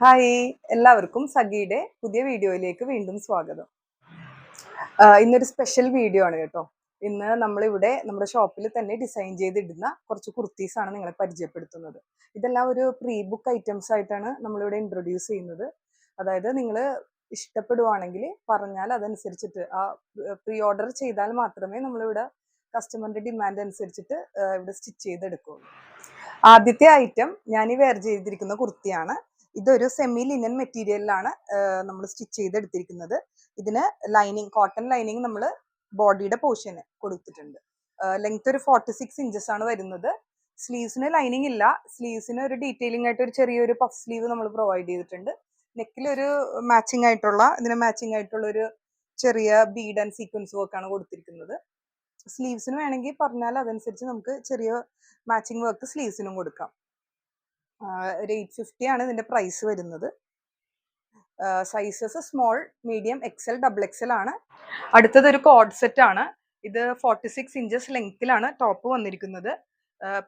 Hi, എല്ലാവർക്കും സഖിയുടെ പുതിയ വീഡിയോയിലേക്ക് വീണ്ടും സ്വാഗതം. ഇന്നൊരു സ്പെഷ്യൽ വീഡിയോ ആണ് കേട്ടോ. ഇന്ന് നമ്മളിവിടെ നമ്മുടെ ഷോപ്പിൽ തന്നെ ഡിസൈൻ ചെയ്തിടുന്ന കുറച്ച് കുർത്തീസ് ആണ് നിങ്ങളെ പരിചയപ്പെടുത്തുന്നത്. ഇതെല്ലാം ഒരു പ്രീ ബുക്ക് ഐറ്റംസ് ആയിട്ടാണ് നമ്മളിവിടെ ഇൻട്രൊഡ്യൂസ് ചെയ്യുന്നത്. അതായത് നിങ്ങൾ ഇഷ്ടപ്പെടുവാണെങ്കിൽ പറഞ്ഞാൽ അതനുസരിച്ചിട്ട് പ്രീ ഓർഡർ ചെയ്താൽ മാത്രമേ നമ്മളിവിടെ കസ്റ്റമറിന്റെ ഡിമാൻഡ് അനുസരിച്ചിട്ട് ഇവിടെ സ്റ്റിച്ച് ചെയ്തെടുക്കുള്ളൂ. ആദ്യത്തെ ഐറ്റം ഞാൻ ഈ വെയർ ചെയ്തിരിക്കുന്ന കുർത്തിയാണ്. ഇതൊരു സെമി ലിനൻ മെറ്റീരിയലിലാണ് നമ്മൾ സ്റ്റിച്ച് ചെയ്തെടുത്തിരിക്കുന്നത്. ഇതിന് ലൈനിങ്, കോട്ടൺ ലൈനിങ് നമ്മൾ ബോഡിയുടെ പോർഷന് കൊടുത്തിട്ടുണ്ട്. ലെങ്ത് ഒരു 46 ഇഞ്ചസ് ആണ് വരുന്നത്. സ്ലീവ്സിന് ലൈനിങ് ഇല്ല. സ്ലീവ്സിന് ഒരു ഡീറ്റെയിലിംഗ് ആയിട്ട് ഒരു ചെറിയൊരു പഫ് സ്ലീവ് നമ്മൾ പ്രൊവൈഡ് ചെയ്തിട്ടുണ്ട്. നെക്കിൽ ഒരു ഇതിന് മാച്ചിങ് ആയിട്ടുള്ള ഒരു ചെറിയ ബീഡ് ആൻഡ് സീക്വൻസ് വർക്കാണ് കൊടുത്തിരിക്കുന്നത്. സ്ലീവ്സിന് വേണമെങ്കിൽ പറഞ്ഞാൽ അതനുസരിച്ച് നമുക്ക് ചെറിയ മാച്ചിങ് വർക്ക് സ്ലീവ്സിനും കൊടുക്കാം. ഒരു 850 ആണ് ഇതിന്റെ പ്രൈസ് വരുന്നത്. Sizes small, medium, XL, double XL ആണ്. അടുത്തത് ഒരു കോഡ് സെറ്റ് ആണ്. ഇത് 46 ഇഞ്ചസ് ലെങ്ത്തിലാണ് ടോപ്പ് വന്നിരിക്കുന്നത്.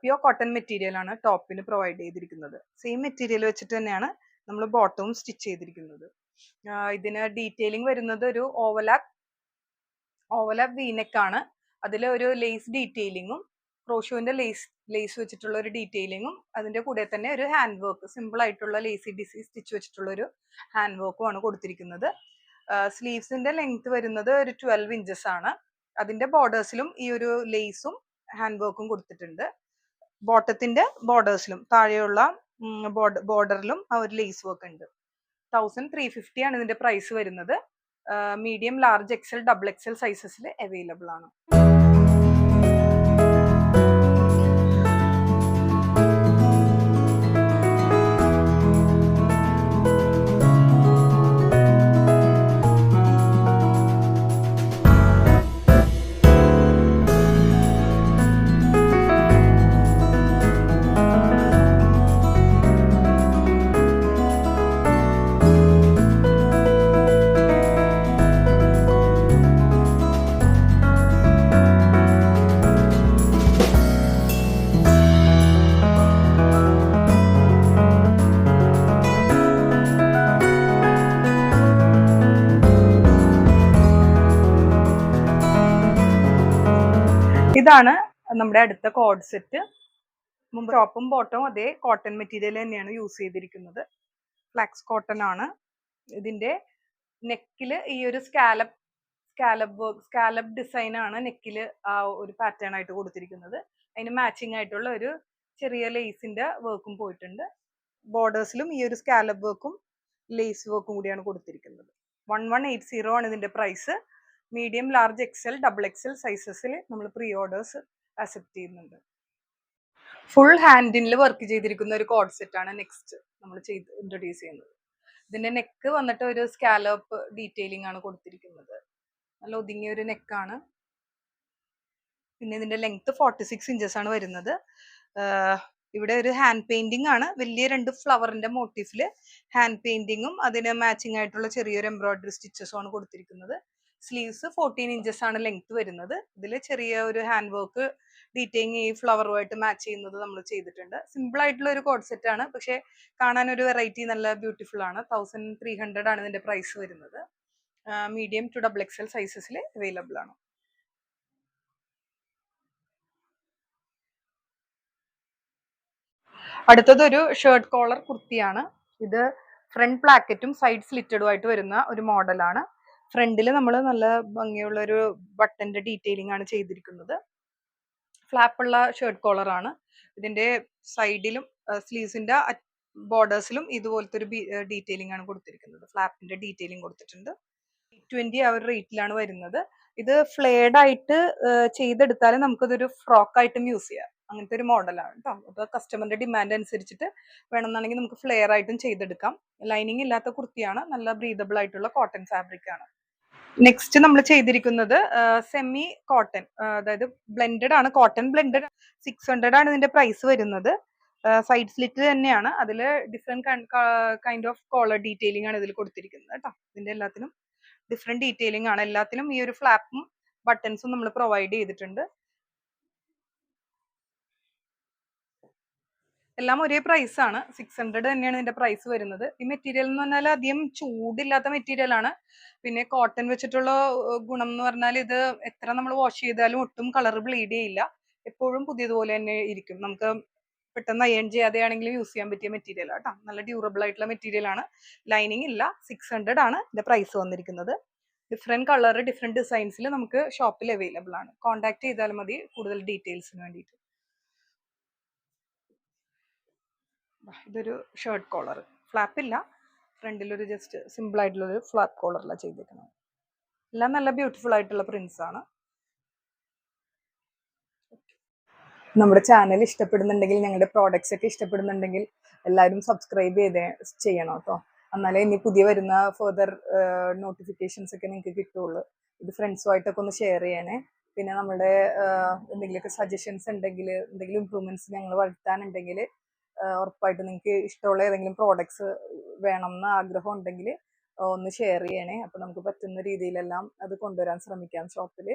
പ്യുവർ കോട്ടൺ മെറ്റീരിയൽ ആണ് ടോപ്പിന് പ്രൊവൈഡ് ചെയ്തിരിക്കുന്നത്. സെയിം മെറ്റീരിയൽ വെച്ചിട്ട് തന്നെയാണ് നമ്മൾ ബോട്ടവും സ്റ്റിച്ച് ചെയ്തിരിക്കുന്നത്. ഇതിന് ഡീറ്റെയിലിംഗ് വരുന്നത് ഒരു ഓവർലാപ്പ് വീനെക്ക് ആണ്. അതിൽ ഒരു ലേസ് ഡീറ്റെയിലിങ്ങും ക്രോഷോന്റെ ലേസ് വെച്ചിട്ടുള്ള ഒരു ഡീറ്റെയിലിങ്ങും അതിന്റെ കൂടെ തന്നെ ഒരു ഹാൻഡ് വർക്ക്, സിമ്പിൾ ആയിട്ടുള്ള ലേസി ഡിസി സ്റ്റിച്ച് വെച്ചിട്ടുള്ള ഒരു ഹാൻഡ് വർക്കും ആണ് കൊടുത്തിരിക്കുന്നത്. സ്ലീവ്സിന്റെ ലെങ്ത് വരുന്നത് ഒരു 12 ഇഞ്ചസ് ആണ്. അതിന്റെ ബോർഡേഴ്സിലും ഈ ഒരു ലേസും ഹാൻഡ് വർക്കും കൊടുത്തിട്ടുണ്ട്. ബോട്ടത്തിന്റെ ബോർഡേഴ്സിലും താഴെയുള്ള ബോർഡറിലും ആ ഒരു ലേസ് വർക്ക് ഉണ്ട്. 1350 ആണ് ഇതിന്റെ പ്രൈസ് വരുന്നത്. Medium, large, XL, double XL സൈസസിൽ അവൈലബിൾ ആണ്. ഇതാണ് നമ്മുടെ അടുത്ത കോഡ് സെറ്റ്. മുമ്പ് ടോപ്പും ബോട്ടവും അതേ കോട്ടൺ മെറ്റീരിയൽ തന്നെയാണ് യൂസ് ചെയ്തിരിക്കുന്നത്. ഫ്ലാക്സ് കോട്ടൺ ആണ്. ഇതിന്റെ നെക്കില് ഈ ഒരു സ്കാലപ്പ് ഡിസൈൻ ആണ് നെക്കില് ആ ഒരു പാറ്റേൺ ആയിട്ട് കൊടുത്തിരിക്കുന്നത്. അതിന് മാച്ചിങ് ആയിട്ടുള്ള ഒരു ചെറിയ ലേസിന്റെ വർക്കും പോയിട്ടുണ്ട്. ബോർഡേഴ്സിലും ഈ ഒരു സ്കാലപ്പ് വർക്കും ലേസ് വർക്കും കൂടിയാണ് കൊടുത്തിരിക്കുന്നത്. 1180 ആണ് ഇതിന്റെ price. Medium, large, XL, double XL സൈസസിൽ നമ്മൾ പ്രീ ഓർഡേഴ്സ് അക്സെപ്റ്റ് ചെയ്യുന്നുണ്ട്. ഫുൾ ഹാൻഡിൽ വർക്ക് ചെയ്തിരിക്കുന്ന ഒരു കോഡ് സെറ്റ് ആണ് നെക്സ്റ്റ് നമ്മൾ ഇൻട്രൊഡ്യൂസ് ചെയ്യുന്നത്. ഇതിന്റെ നെക്ക് വന്നിട്ട് ഒരു സ്കാലപ്പ് ഡീറ്റെയിലിംഗ് ആണ് കൊടുത്തിരിക്കുന്നത്. നല്ല ഒതുങ്ങിയ ഒരു നെക്കാണ്. പിന്നെ ഇതിന്റെ ലെങ്ത് 46 ഇഞ്ചസ് ആണ് വരുന്നത്. ഇവിടെ ഒരു ഹാൻഡ് പെയിന്റിംഗ് ആണ്. വലിയ 2 ഫ്ലവറിന്റെ മോട്ടീഫില് ഹാൻഡ് പെയിന്റിങ്ങും അതിന് മാച്ചിങ് ആയിട്ടുള്ള ചെറിയൊരു എംബ്രോയിഡറി സ്റ്റിച്ചസും ആണ് കൊടുത്തിരിക്കുന്നത്. സ്ലീവ്സ് 14 ഇഞ്ചസ് ആണ് ലെങ്ത് വരുന്നത്. ഇതിൽ ചെറിയ ഒരു ഹാൻഡ് വർക്ക് ഡീറ്റെയിലിംഗ് ഈ ഫ്ലവറുമായിട്ട് മാച്ച് ചെയ്യുന്നത് നമ്മൾ ചെയ്തിട്ടുണ്ട്. സിമ്പിൾ ആയിട്ടുള്ള ഒരു കോഡ് സെറ്റ് ആണ്, പക്ഷെ കാണാൻ ഒരു വെറൈറ്റി, നല്ല ബ്യൂട്ടിഫുൾ ആണ്. 1300 ആണ് ഇതിന്റെ പ്രൈസ് വരുന്നത്. മീഡിയം ടു ഡബിൾ എക്സൽ സൈസസിൽ അവൈലബിൾ ആണ്. അടുത്തത് ഒരു ഷർട്ട് കോളർ കുർത്തിയാണ്. ഇത് ഫ്രണ്ട് പ്ലാക്കറ്റും സൈഡ് സ്ലിറ്റഡും ആയിട്ട് വരുന്ന ഒരു മോഡലാണ്. ഫ്രണ്ടിൽ നമ്മൾ നല്ല ഭംഗിയുള്ള ഒരു ബട്ടന്റെ ഡീറ്റെയിലിംഗ് ആണ് ചെയ്തിരിക്കുന്നത്. ഫ്ലാപ്പുള്ള ഷർട്ട് കോളർ ആണ്. ഇതിന്റെ സൈഡിലും സ്ലീവ്സിന്റെ ബോർഡേഴ്സിലും ഇതുപോലത്തെ ഒരു ഡീറ്റെയിലിംഗ് ആണ് കൊടുത്തിരിക്കുന്നത്. ഫ്ലാപ്പിന്റെ ഡീറ്റെയിലിംഗ് കൊടുത്തിട്ടുണ്ട്. 820 ആ ഒരു റേറ്റിലാണ് വരുന്നത്. ഇത് ഫ്ലെയർഡ് ആയിട്ട് ചെയ്തെടുത്താലും നമുക്കിതൊരു ഫ്രോക്ക് ആയിട്ടും യൂസ് ചെയ്യാം. അങ്ങനത്തെ ഒരു മോഡലാണ് കേട്ടോ. അപ്പോൾ കസ്റ്റമറിന്റെ ഡിമാൻഡ് അനുസരിച്ചിട്ട് വേണമെന്നാണെങ്കിൽ നമുക്ക് ഫ്ലെയർ ആയിട്ടും ചെയ്തെടുക്കാം. ലൈനിങ് ഇല്ലാത്ത കുർത്തിയാണ്. നല്ല ബ്രീതബിൾ ആയിട്ടുള്ള കോട്ടൺ ഫാബ്രിക് ആണ്. നെക്സ്റ്റ് നമ്മൾ ചെയ്തിരിക്കുന്നത് സെമി കോട്ടൺ, അതായത് ബ്ലെൻഡഡ് ആണ്. കോട്ടൺ ബ്ലെൻഡഡ് 600 ആണ് ഇതിന്റെ പ്രൈസ് വരുന്നത്. സൈഡ് സ്ലിറ്റ് തന്നെയാണ്. അതിൽ different kind of collar detailing ആണ് ഇതിൽ കൊടുത്തിരിക്കുന്നത് കേട്ടോ. ഇതിന്റെ എല്ലാത്തിനും ഡിഫറെന്റ് ഡീറ്റെയിലിംഗ് ആണ്. എല്ലാത്തിനും ഈ ഒരു ഫ്ലാപ്പും ബട്ടൺസും നമ്മൾ പ്രൊവൈഡ് ചെയ്തിട്ടുണ്ട്. എല്ലാം ഒരേ പ്രൈസ് ആണ്. 600 തന്നെയാണ് ഇതിന്റെ പ്രൈസ് വരുന്നത്. ഈ മെറ്റീരിയൽ എന്ന് പറഞ്ഞാൽ അധികം ചൂടില്ലാത്ത മെറ്റീരിയൽ ആണ്. പിന്നെ കോട്ടൺ വെച്ചിട്ടുള്ള ഗുണം എന്ന് പറഞ്ഞാൽ ഇത് എത്ര നമ്മൾ വാഷ് ചെയ്താലും ഒട്ടും കളർ ബ്ലീഡ് ചെയ്യില്ല. എപ്പോഴും പുതിയതുപോലെ തന്നെ ഇരിക്കും. നമുക്ക് പെട്ടെന്ന് അയൺ ചെയ്യാതെയാണെങ്കിലും യൂസ് ചെയ്യാൻ പറ്റിയ മെറ്റീരിയൽ ആട്ടോ. നല്ല ഡ്യൂറബിൾ ആയിട്ടുള്ള മെറ്റീരിയൽ ആണ്. ലൈനിങ് ഇല്ല. 600 ആണ് ഇതിന്റെ പ്രൈസ് വന്നിരിക്കുന്നത്. ഡിഫറെന്റ് കളർ ഡിഫറെന്റ് ഡിസൈൻസിൽ നമുക്ക് ഷോപ്പിൽ അവൈലബിൾ ആണ്. കോൺടാക്ട് ചെയ്താൽ മതി കൂടുതൽ ഡീറ്റെയിൽസിന് വേണ്ടിയിട്ട്. ഇതൊരു ഷർട്ട് കോളർ, ഫ്ലാപ്പ് ഇല്ല, ഫ്രണ്ടിലൊരു ജസ്റ്റ് സിമ്പിൾ ആയിട്ടുള്ള ഒരു ഫ്ലാപ്പ് കോളറിലാണ് ചെയ്തേക്കുന്നത്. എല്ലാം നല്ല ബ്യൂട്ടിഫുൾ ആയിട്ടുള്ള പ്രിന്റ്സ് ആണ്. നമ്മുടെ ചാനൽ ഇഷ്ടപ്പെടുന്നുണ്ടെങ്കിൽ, ഞങ്ങളുടെ പ്രോഡക്ട്സ് ഒക്കെ ഇഷ്ടപ്പെടുന്നുണ്ടെങ്കിൽ എല്ലാവരും സബ്സ്ക്രൈബ് ചെയ്യണം കേട്ടോ. എന്നാലേ ഇനി പുതിയ വരുന്ന ഫെർദർ നോട്ടിഫിക്കേഷൻസ് ഒക്കെ നിങ്ങൾക്ക് കിട്ടുള്ളൂ. ഇത് ഫ്രണ്ട്സുമായിട്ടൊക്കെ ഒന്ന് ഷെയർ ചെയ്യണേ. പിന്നെ നമ്മുടെ എന്തെങ്കിലുമൊക്കെ സജഷൻസ് ഉണ്ടെങ്കിൽ, എന്തെങ്കിലും ഇമ്പ്രൂവ്മെന്റ്സ് ഞങ്ങൾ വരുത്താനുണ്ടെങ്കിൽ ഉറപ്പായിട്ട് നിങ്ങൾക്ക് ഇഷ്ടമുള്ള ഏതെങ്കിലും പ്രോഡക്ട്സ് വേണം എന്ന് ആഗ്രഹം ഉണ്ടെങ്കിൽ ഒന്ന് ഷെയർ ചെയ്യണേ. അപ്പം നമുക്ക് പറ്റുന്ന രീതിയിലെല്ലാം അത് കൊണ്ടുവരാൻ ശ്രമിക്കാം ഷോപ്പിൽ.